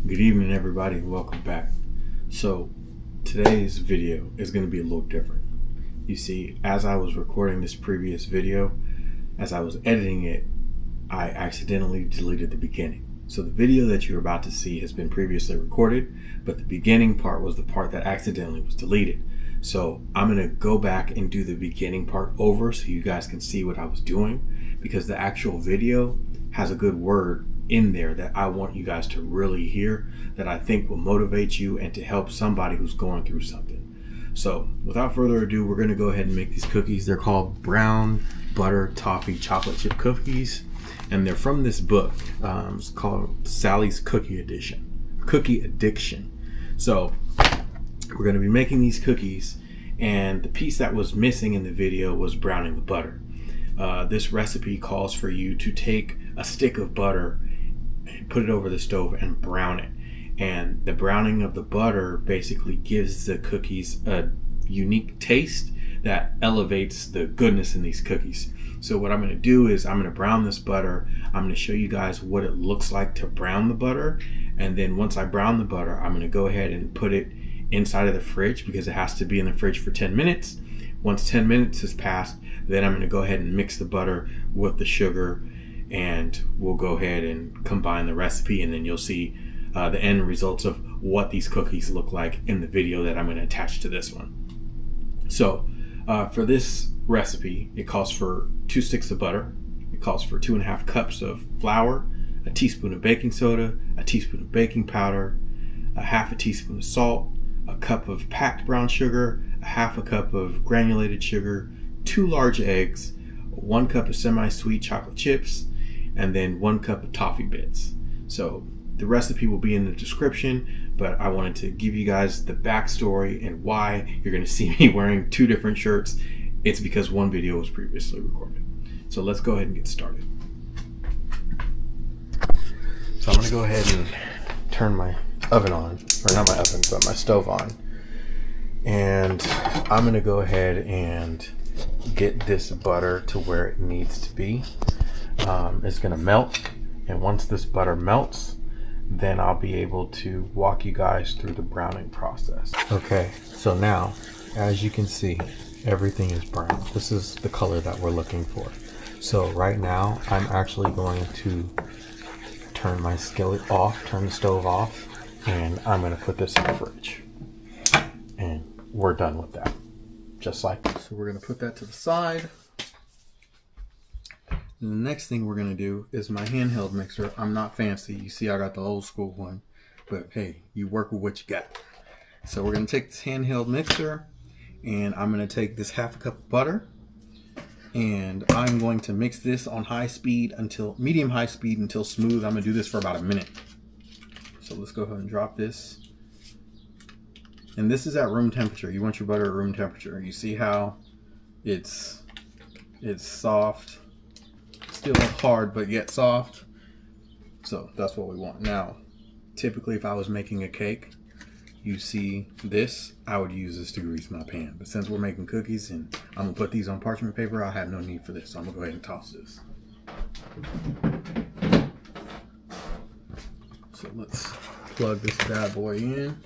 Good evening, everybody, and welcome back. So today's video is going to be a little different. You see, as I was recording this previous video, as I was editing it, I accidentally deleted the beginning. So the video that you're about to see has been previously recorded, but the beginning part was the part that accidentally was deleted. So I'm going to go back and do the beginning part over so you guys can see what I was doing, because the actual video has a good word in there that I want you guys to really hear, that I think will motivate you and to help somebody who's going through something. So without further ado, we're going to go ahead and make these cookies. They're called brown butter toffee chocolate chip cookies, and they're from this book. It's called Sally's Cookie Addiction. So we're going to be making these cookies, and the piece that was missing in the video was browning the butter. This recipe calls for you to take a stick of butter and put it over the stove and brown it. And the browning of the butter basically gives the cookies a unique taste that elevates the goodness in these cookies. So what I'm going to do is I'm going to brown this butter. I'm going to show you guys what it looks like to brown the butter. And then once I brown the butter, I'm going to go ahead and put it inside of the fridge, because it has to be in the fridge for 10 minutes. Once 10 minutes has passed, then I'm going to go ahead and mix the butter with the sugar, and we'll go ahead and combine the recipe, and then you'll see the end results of what these cookies look like in the video that I'm going to attach to this one. So for this recipe, it calls for 2 sticks of butter. It calls for 2.5 cups of flour, a teaspoon of baking soda, a teaspoon of baking powder, a half a teaspoon of salt, a cup of packed brown sugar, a half a cup of granulated sugar, 2 large eggs, 1 cup of semi-sweet chocolate chips, and then 1 cup of toffee bits. So the recipe will be in the description, but I wanted to give you guys the backstory and why you're going to see me wearing 2 different shirts. It's because one video was previously recorded. So let's go ahead and get started. So I'm going to go ahead and turn my oven on, or not my oven, but my stove on. And I'm going to go ahead and get this butter to where it needs to be. It's going to melt, and once this butter melts, then I'll be able to walk you guys through the browning process. Okay, so now, as you can see, everything is brown. This is the color that we're looking for. So right now, I'm actually going to turn my skillet off, turn the stove off, and I'm going to put this in the fridge. And we're done with that, just like that. So we're going to put that to the side. And the next thing we're going to do is my handheld mixer. I'm not fancy. You see I got the old school one, but hey, you work with what you got. So we're going to take this handheld mixer, and I'm going to take this half a cup of butter, and I'm going to mix this on high speed until medium high speed until smooth. I'm going to do this for about a minute. So let's go ahead and drop this. And this is at room temperature. You want your butter at room temperature. You see how it's soft, still hard, but yet soft. So that's what we want. Now, typically if I was making a cake, you see this, I would use this to grease my pan. But since we're making cookies and I'm gonna put these on parchment paper, I have no need for this. So I'm gonna go ahead and toss this. So let's plug this bad boy in.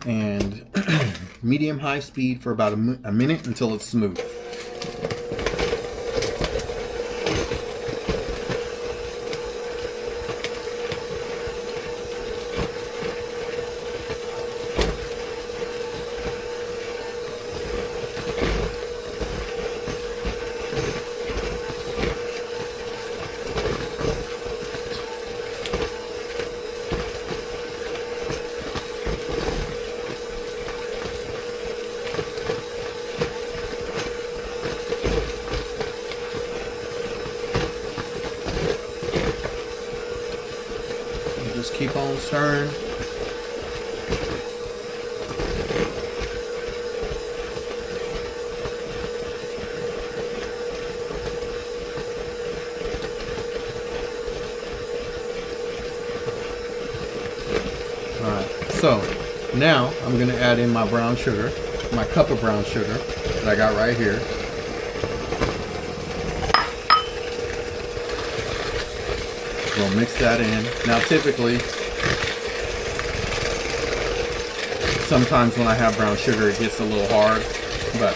And medium high speed for about a minute until it's smooth. Just keep on stirring. Alright, so now I'm going to add in my brown sugar, my cup of brown sugar that I got right here. We'll mix that in. Now typically, sometimes when I have brown sugar it gets a little hard, but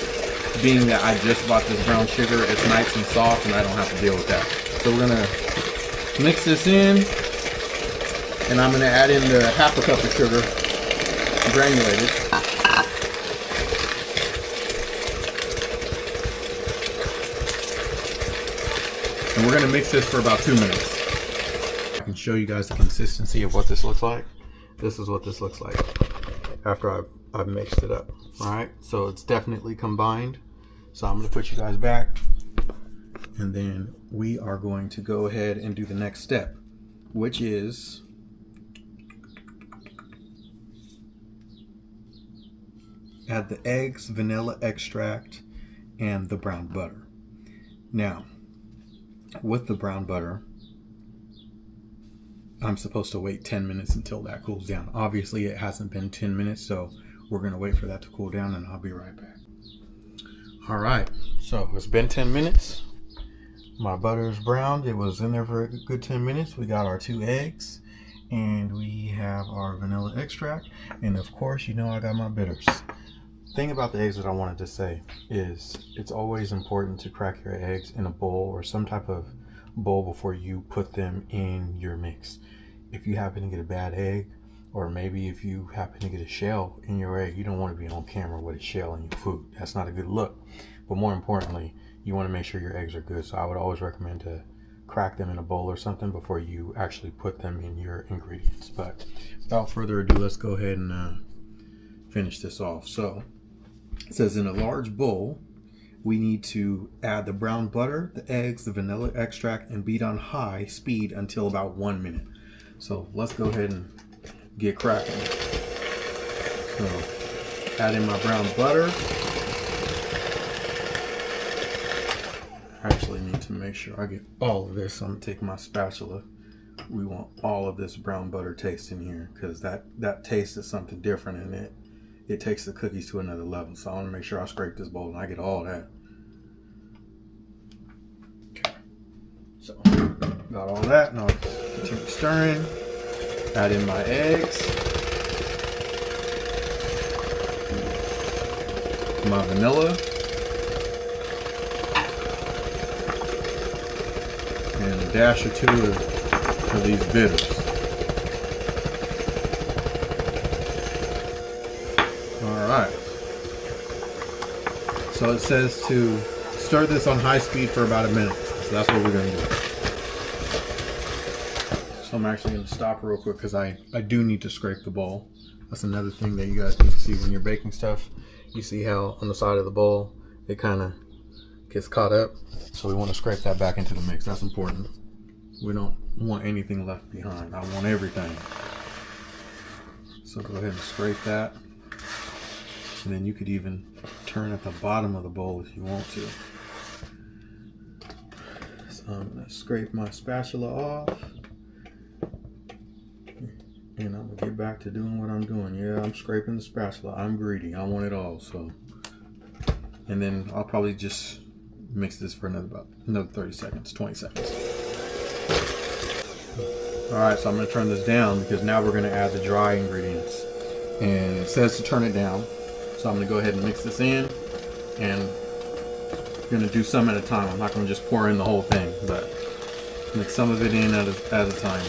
being that I just bought this brown sugar, it's nice and soft and I don't have to deal with that. So we're gonna mix this in, and I'm gonna add in the half a cup of sugar, granulated. And we're gonna mix this for about 2 minutes. I can show you guys the consistency of what this looks like. This is what this looks like after I've mixed it up. All right, so it's definitely combined. So I'm gonna put you guys back, and then we are going to go ahead and do the next step, which is add the eggs, vanilla extract, and the brown butter. Now, with the brown butter, I'm supposed to wait 10 minutes until that cools down. Obviously, it hasn't been 10 minutes, so we're gonna wait for that to cool down, and I'll be right back. All right, so it's been 10 minutes. My butter is browned. It was in there for a good 10 minutes. We got our 2 eggs, and we have our vanilla extract, and of course, you know I got my bitters. Thing about the eggs that I wanted to say is it's always important to crack your eggs in a bowl or some type of bowl before you put them in your mix. If you happen to get a bad egg, or maybe if you happen to get a shell in your egg, you don't want to be on camera with a shell in your food. That's not a good look. But more importantly, you want to make sure your eggs are good. So I would always recommend to crack them in a bowl or something before you actually put them in your ingredients. But without further ado, let's go ahead and finish this off. So it says in a large bowl, we need to add the brown butter, the eggs, the vanilla extract, and beat on high speed until about 1 minute. So let's go ahead and get cracking. So add in my brown butter. I actually need to make sure I get all of this. I'm gonna take my spatula. We want all of this brown butter taste in here, because that taste is something different, and it takes the cookies to another level. So I want to make sure I scrape this bowl and I get all that. Okay. So got all that. Now continue stirring. Add in my eggs, my vanilla, and a dash or 2 of these bitters. Alright, so it says to stir this on high speed for about 1 minute, so that's what we're going to do. So I'm actually going to stop real quick because I do need to scrape the bowl. That's another thing that you guys need to see when you're baking stuff. You see how on the side of the bowl it kind of gets caught up, so we want to scrape that back into the mix. That's important. We don't want anything left behind. I want everything. So go ahead and scrape that, and then you could even turn at the bottom of the bowl if you want to. So I'm going to scrape my spatula off, and I'm going to get back to doing what I'm doing. Yeah, I'm scraping the spatula. I'm greedy. I want it all. So, and then I'll probably just mix this for another 30 seconds, 20 seconds. All right, so I'm going to turn this down because now we're going to add the dry ingredients. And it says to turn it down. So I'm going to go ahead and mix this in, and I'm going to do some at a time. I'm not going to just pour in the whole thing, but mix some of it in at a time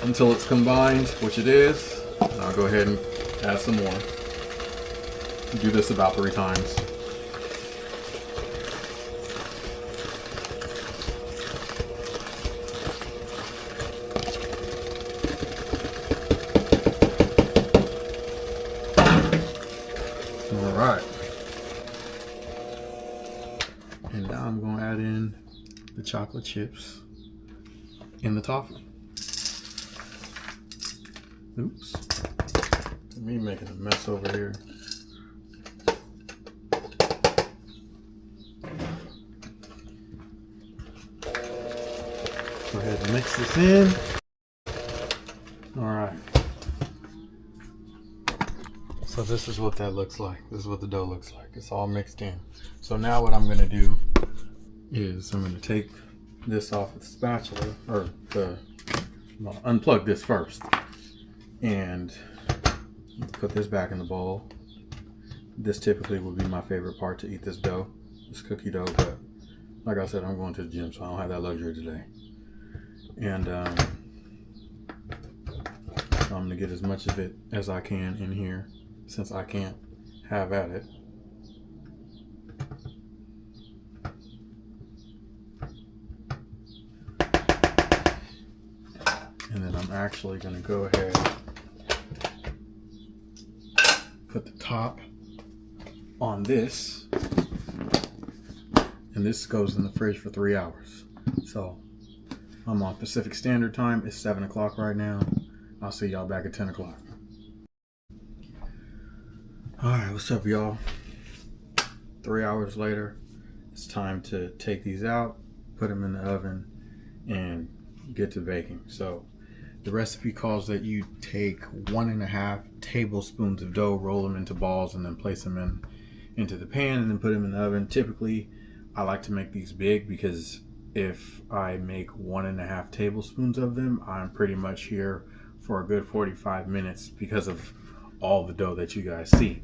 until it's combined, which it is. And I'll go ahead and add some more. Do this about 3 times. Alright. And now I'm going to add in the chocolate chips and the toffee. Oops. Me making a mess over here. Go ahead and mix this in. Alright. So this is what that looks like. This is what the dough looks like. It's all mixed in. So now what I'm going to do is I'm going to take this off with the spatula, or well, unplug this first, and put this back in the bowl. This typically would be my favorite part to eat this dough, this cookie dough, but like I said, I'm going to the gym, so I don't have that luxury today. And I'm gonna get as much of it as I can in here, since I can't have at it. And then I'm actually gonna go ahead, put the top on this, and this goes in the fridge for 3 hours. So I'm on Pacific Standard Time. It's 7 o'clock right now. I'll see y'all back at 10 o'clock. Alright, what's up, y'all? 3 hours later, it's time to take these out, put them in the oven, and get to baking. So the recipe calls that you take 1.5 tablespoons of dough, roll them into balls, and then place them into the pan, and then put them in the oven. Typically, I like to make these big because if I make 1.5 tablespoons of them, I'm pretty much here for a good 45 minutes because of all the dough that you guys see.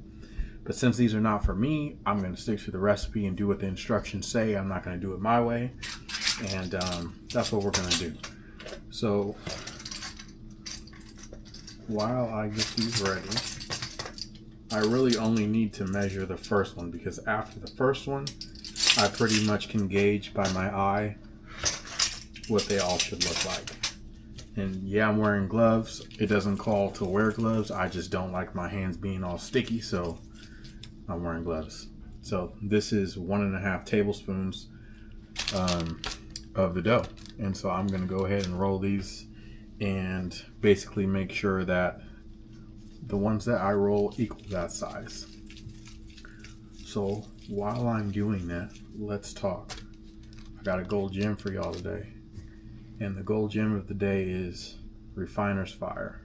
But since these are not for me, I'm going to stick to the recipe and do what the instructions say. I'm not going to do it my way, and that's what we're going to do. So while I get these ready, I really only need to measure the first one, because after the first one, I pretty much can gauge by my eye what they all should look like. And yeah, I'm wearing gloves. It doesn't call to wear gloves. I just don't like my hands being all sticky, so I'm wearing gloves. So this is 1.5 tablespoons of the dough. And so I'm gonna go ahead and roll these and basically make sure that the ones that I roll equal that size. So while I'm doing that, let's talk. I got a gold gem for y'all today. And the gold gem of the day is refiner's fire.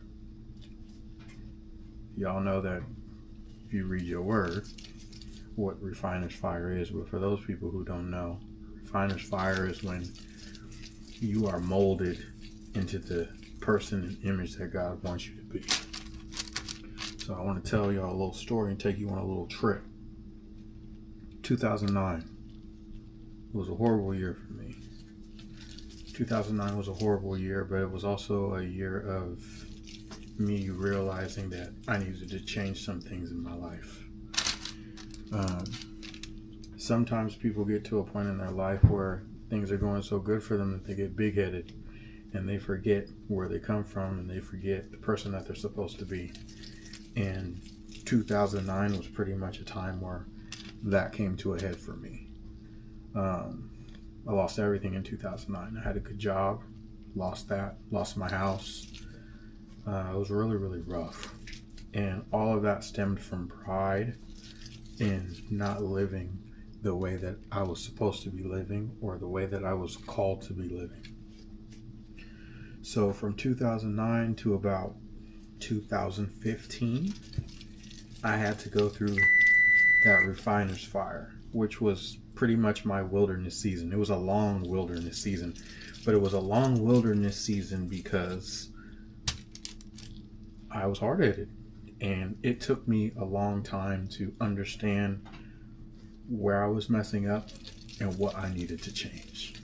Y'all know that if you read your word, what refiner's fire is. But for those people who don't know, refiner's fire is when you are molded into the person and image that God wants you to be. So I want to tell y'all a little story and take you on a little trip. 2009 was a horrible year for me. 2009 was a horrible year, but it was also a year of me realizing that I needed to change some things in my life. Sometimes people get to a point in their life where things are going so good for them that they get big-headed and they forget where they come from and they forget the person that they're supposed to be. And 2009 was pretty much a time where that came to a head for me. I lost everything in 2009. I had a good job, lost that, lost my house. It was really, really rough. And all of that stemmed from pride in not living the way that I was supposed to be living, or the way that I was called to be living. So from 2009 to about 2015, I had to go through that refiner's fire, which was pretty much my wilderness season. It was a long wilderness season, but it was a long wilderness season because I was hard-headed, and it took me a long time to understand where I was messing up and what I needed to change.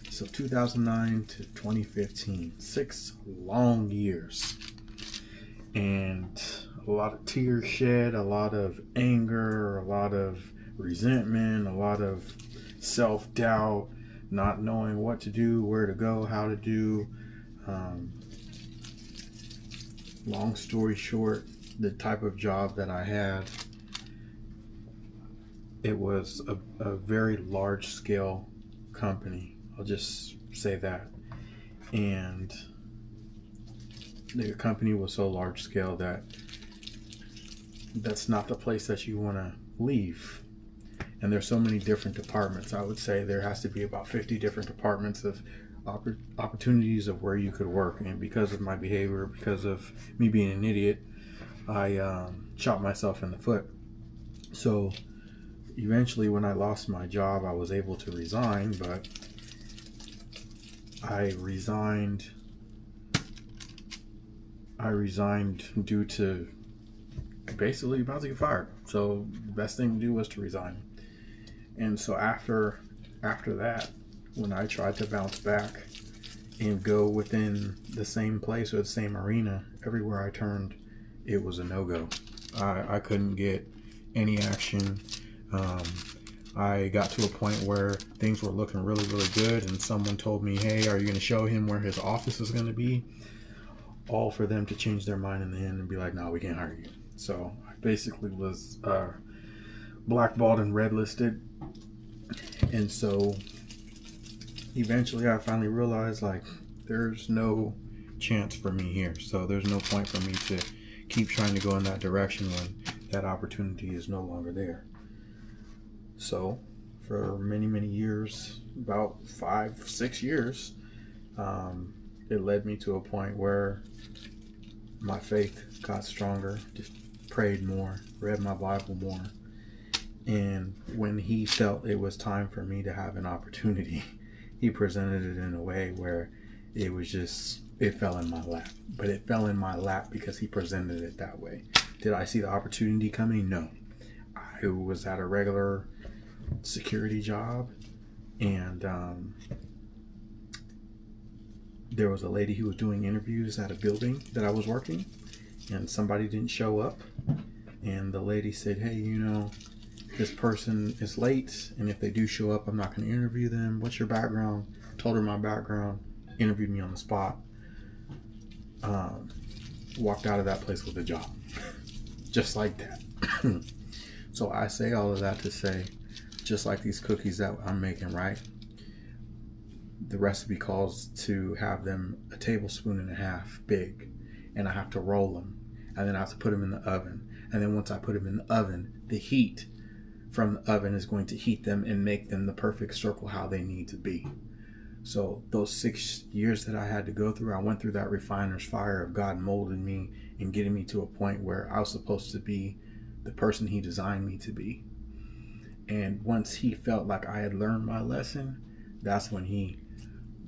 So 2009 to 2015, 6 long years, and a lot of tears shed, a lot of anger, a lot of resentment, a lot of self-doubt, not knowing what to do, where to go, how to do. Long story short, the type of job that I had, it was a very large scale company. I'll just say that. And the company was so large scale that that's not the place that you want to leave. And there's so many different departments. I would say there has to be about 50 different departments of opportunities of where you could work. And because of my behavior, because of me being an idiot, I shot myself in the foot. So eventually when I lost my job, I was able to resign, but I resigned due to basically about to get fired. So the best thing to do was to resign. And so after that, when I tried to bounce back and go within the same place or the same arena, everywhere I turned, it was a no-go. I couldn't get any action. I got to a point where things were looking really, really good, and someone told me, hey, are you going to show him where his office is going to be? All for them to change their mind in the end and be like, no, we can't hire you. So I basically was blackballed and red listed. And so eventually I finally realized, like, there's no chance for me here. So there's no point for me to keep trying to go in that direction when that opportunity is no longer there. So for many, many years, about 5-6 years, it led me to a point where my faith got stronger, just prayed more, read my Bible more. And when he felt it was time for me to have an opportunity, he presented it in a way where it was just, it fell in my lap. But it fell in my lap because he presented it that way. Did I see the opportunity coming? No. I was at a regular security job, and there was a lady who was doing interviews at a building that I was working, and somebody didn't show up. And the lady said, hey, you know, this person is late, and if they do show up, I'm not going to interview them. What's your background? Told her my background, interviewed me on the spot. Walked out of that place with a job. Just like that. So I say all of that to say, just like these cookies that I'm making, right? The recipe calls to have them 1.5 tablespoons big, and I have to roll them, and then I have to put them in the oven. And then once I put them in the oven, the heat from the oven is going to heat them and make them the perfect circle how they need to be. So those 6 years that I had to go through, I went through that refiner's fire of God molding me and getting me to a point where I was supposed to be the person he designed me to be. And once he felt like I had learned my lesson, that's when he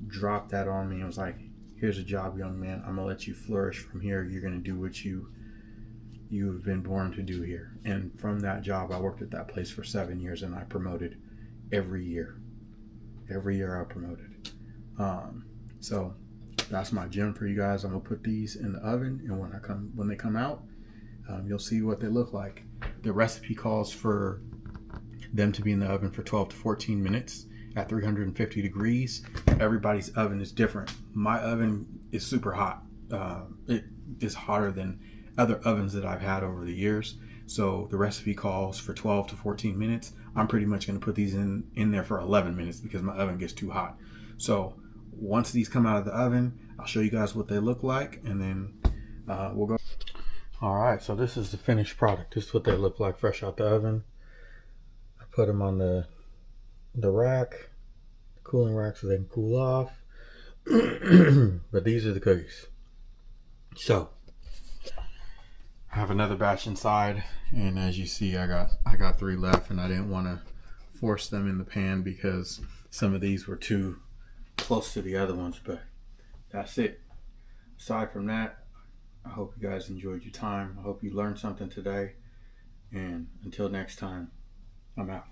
dropped that on me and was like, here's a job, young man. I'm gonna let you flourish from here. You're gonna do what you've been born to do here. And from that job, I worked at that place for 7 years, and I promoted every year. Every year I promoted. So that's my gem for you guys. I'm gonna put these in the oven, and when they come out, you'll see what they look like. The recipe calls for them to be in the oven for 12 to 14 minutes at 350 degrees. Everybody's oven is different. My oven is super hot. It is hotter than other ovens that I've had over the years. So the recipe calls for 12 to 14 minutes. I'm pretty much going to put these in there for 11 minutes because my oven gets too hot. So once these come out of the oven, I'll show you guys what they look like, and then we'll go. All right, so this is the finished product. This is what they look like fresh out the oven. I put them on the rack, the cooling rack, so they can cool off. But these are the cookies. So I have another batch inside, and as you see, I got 3 left, and I didn't want to force them in the pan because some of these were too close to the other ones. But that's it. Aside from that, I hope you guys enjoyed your time. I hope you learned something today, and until next time, I'm out.